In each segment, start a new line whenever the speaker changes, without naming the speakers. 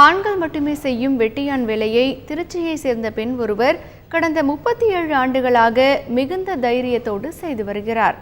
ஆண்கள் மட்டுமே செய்யும் வெட்டியான் வேலையை திருச்சியை சேர்ந்த பெண் ஒருவர் கடந்த 37 ஆண்டுகளாக மிகுந்த தைரியத்தோடு செய்து வருகிறார்.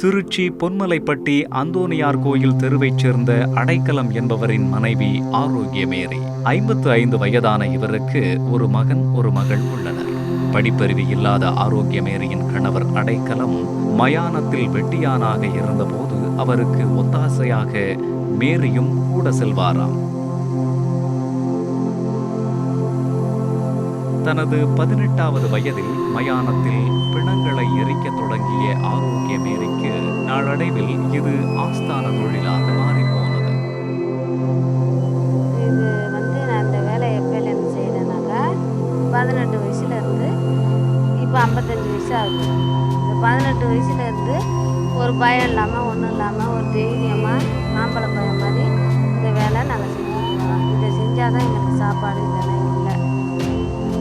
திருச்சி பொன்மலைப்பட்டி அந்தோனியார் கோயில் தெருவைச் சேர்ந்த அடைக்கலம் என்பவரின் மனைவி ஆரோக்கியமேரி. 55 வயதான இவருக்கு ஒரு மகன் ஒரு மகள் உள்ளனர். படிப்பறிவு இல்லாத ஆரோக்கியமேரியின் கணவர் அடைக்கலம் மயானத்தில் வெட்டியானாக இருந்தபோது அவருக்கு ஒத்தாசையாக மேரியும் கூட செல்வாராம். தனது 18வது வயதில் மயானத்தில் பிணங்களை எரிக்க தொடங்கிய ஆரோக்கியமேரிக்கு நாளடைவில் இது ஆஸ்தான தொழிலாக மாறிப்போனது.
இது நான் இந்த வேலை எப்போலேருந்து செய்கிறேன்னாக்கா 18 வயசுலேருந்து இப்போ 55 வயசு ஆகுது. இந்த 18 வயசுலேருந்து ஒரு பயம் இல்லாமல் ஒன்றும் இல்லாமல் ஒரு தைரியமாக ஆம்பளை பயம் மாதிரி இந்த வேலை நாங்கள் செஞ்சுருக்கோம். இதை செஞ்சால் தான் எங்களுக்கு சாப்பாடு இதெல்லாம் இல்லை.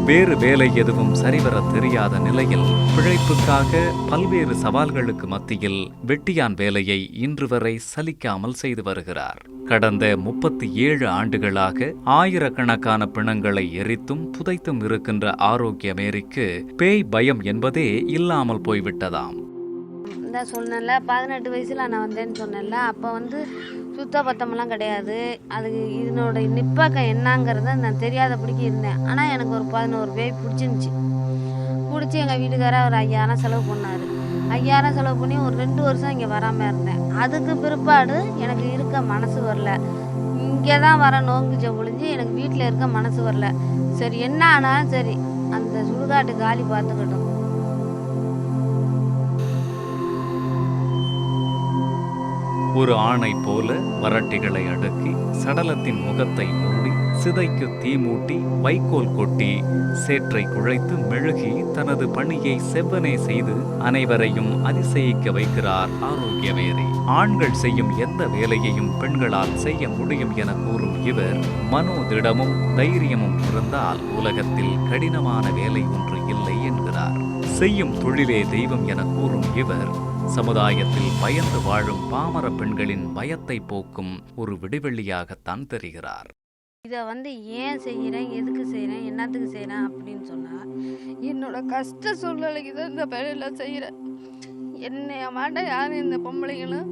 வேறு வேலை எதுவும் சரிவர தெரியாத நிலையில் பிழைப்புக்காக பல்வேறு சவால்களுக்கு மத்தியில் வெட்டியான் வேலையை இன்று வரை சலிக்காமல் செய்து வருகிறார். கடந்த 37 ஆண்டுகளாக ஆயிரக்கணக்கான பிணங்களை எரித்தும் புதைத்தும் இருக்கின்ற ஆரோக்கியமேரிக்கு பேய் பயம் என்பதே இல்லாமல் போய்விட்டதாம்.
இந்த சொன்னேன்ல 18 வயசில் நான் வந்தேன்னு சொன்னேன்ல, அப்போ சுத்த பத்தமெல்லாம் கிடையாது. அதுக்கு இதனோட நிப்பாக்கம் என்னங்கிறத நான் தெரியாதபடிக்கு இருந்தேன். ஆனால் எனக்கு ஒரு 11 பேய் பிடிச்சிருந்துச்சி. பிடிச்சி எங்கள் வீட்டுக்காரர் ஒரு 5000 செலவு பண்ணார். 5000 செலவு பண்ணி ஒரு 2 வருஷம் இங்கே வராமல் இருந்தேன். அதுக்கு பிற்பாடு எனக்கு இருக்க மனசு வரல. இங்கே தான் வர நோங்குச்ச ஒழிஞ்சு எனக்கு வீட்டில் இருக்க மனசு வரல. சரி என்ன ஆனாலும் சரி அந்த சுடுகாட்டு காலி பார்த்துக்கட்டும்.
ஒரு ஆணை போல வரட்டிகளை அடுக்கி சடலத்தின் முகத்தை மூடி சிதைக்கு தீ மூட்டி வைக்கோல் கொட்டி சேற்றை குழைத்து மெழுகி தனது பணியை செவ்வனே செய்து அனைவரையும் அதிசயிக்க வைக்கிறார் ஆரோக்கியமேரி. ஆண்கள் செய்யும் எந்த வேலையையும் பெண்களால் செய்ய முடியும் என கூறும் இவர் மனோதிடமும் தைரியமும் இருந்தால் உலகத்தில் கடினமான வேலை ஒன்று இல்லை என்கிறார். செய்யும் தொழிலே தெய்வம் என கூறும் இவர் சமுதாயத்தில் பயந்து வாழும் பாமர பெண்களின் பயத்தை போக்கும் ஒரு விடிவெள்ளியாகத்தான் தெரிகிறார்.
இதை ஏன் செய்கிறேன், எதுக்கு செய்கிறேன், என்னத்துக்கு செய்கிறேன் அப்படின்னு சொன்னால், என்னோட கஷ்ட சூழ்நிலைக்கு தான் இந்த வேலையெல்லாம் செய்கிறேன். என்னைய மாட்ட யாரும் இந்த பொம்பளைங்களும்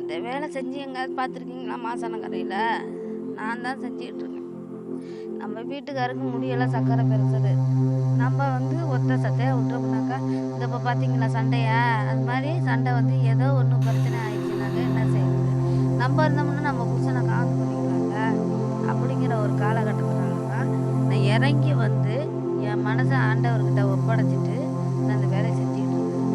இந்த வேலை செஞ்சு எங்கேயாவது பார்த்துருக்கீங்களா? மாசானக்கரையில் நான் தான் செஞ்சுக்கிட்டு இருக்கேன். நம்ம வீட்டுக்காருக்கு முடியெல்லாம் சக்கரை பெருசுது. நம்ம ஒத்த சட்டையாக விட்டுறோம்னாக்கா இந்த இப்போ பார்த்தீங்களா சண்டையா, அது மாதிரி சண்டை ஏதோ ஒன்று பிரச்சனை ஆயிடுச்சுனாக்க என்ன செய்யுது? நம்ம இருந்தோம்னா நம்ம புருஷனை காந்து பண்ணிக்கலாங்க. அப்படிங்கிற ஒரு காலகட்டத்தினால தான் நான் இறங்கி என் மனசை ஆண்டவர்கிட்ட ஒப்படைச்சிட்டு நான் அந்த வேலையை செஞ்சுக்கிட்டு இருக்கேன்.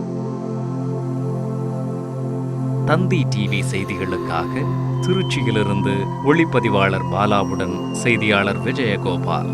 தந்தி டிவி செய்திகளுக்காக திருச்சியிலிருந்து ஒளிப்பதிவாளர் பாலாவுடன் செய்தியாளர் விஜயகோபால்.